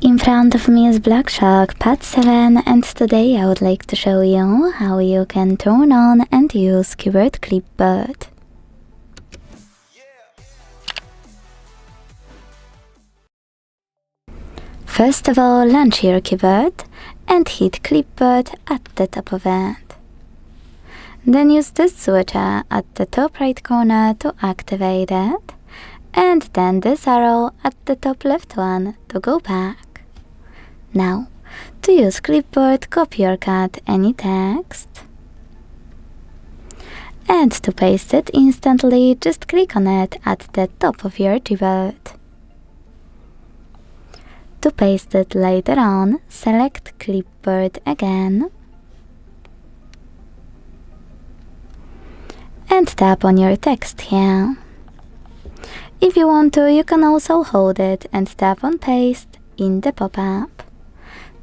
In front of me is Black Shark Pad 7, and today I would like to show you how you can turn on and use keyboard Clipboard. First of all, launch your keyboard and hit Clipboard at the top of it. Then use this switcher at the top right corner to activate it, and then this arrow at the top left one to go back. Now, to use Clipboard, copy or cut any text. And to paste it instantly, just click on it at the top of your keyboard. To paste it later on, select Clipboard again and tap on your text here. If you want to, you can also hold it and tap on Paste in the pop-up.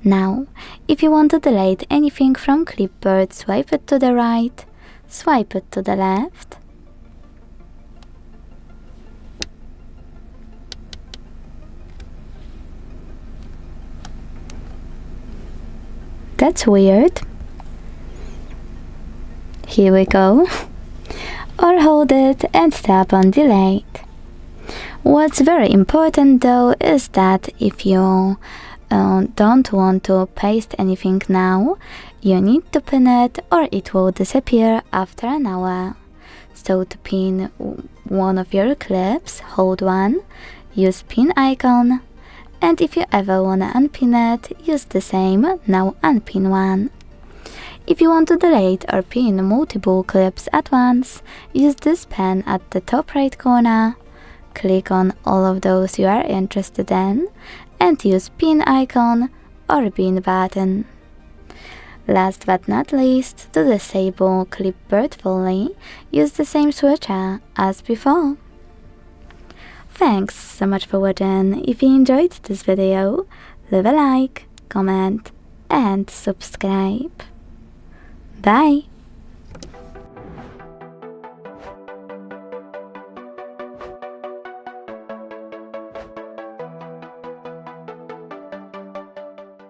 Now, if you want to delete anything from Clipboard, swipe it to the right, swipe it to the left. That's weird. Here we go. Or hold it and tap on Delete. What's very important though is that if you don't want to paste anything now, you need to pin it or it will disappear after an hour. So to pin one of your clips, hold one, use pin icon, and if you ever wanna unpin it, use the same, now unpin one. If you want to delete or pin multiple clips at once, use this pen at the top right corner, click on all of those you are interested in, and use pin icon or pin button. Last but not least, to disable Clipboard fully, use the same switcher as before. Thanks so much for watching. If you enjoyed this video, leave a like, comment and subscribe. Bye!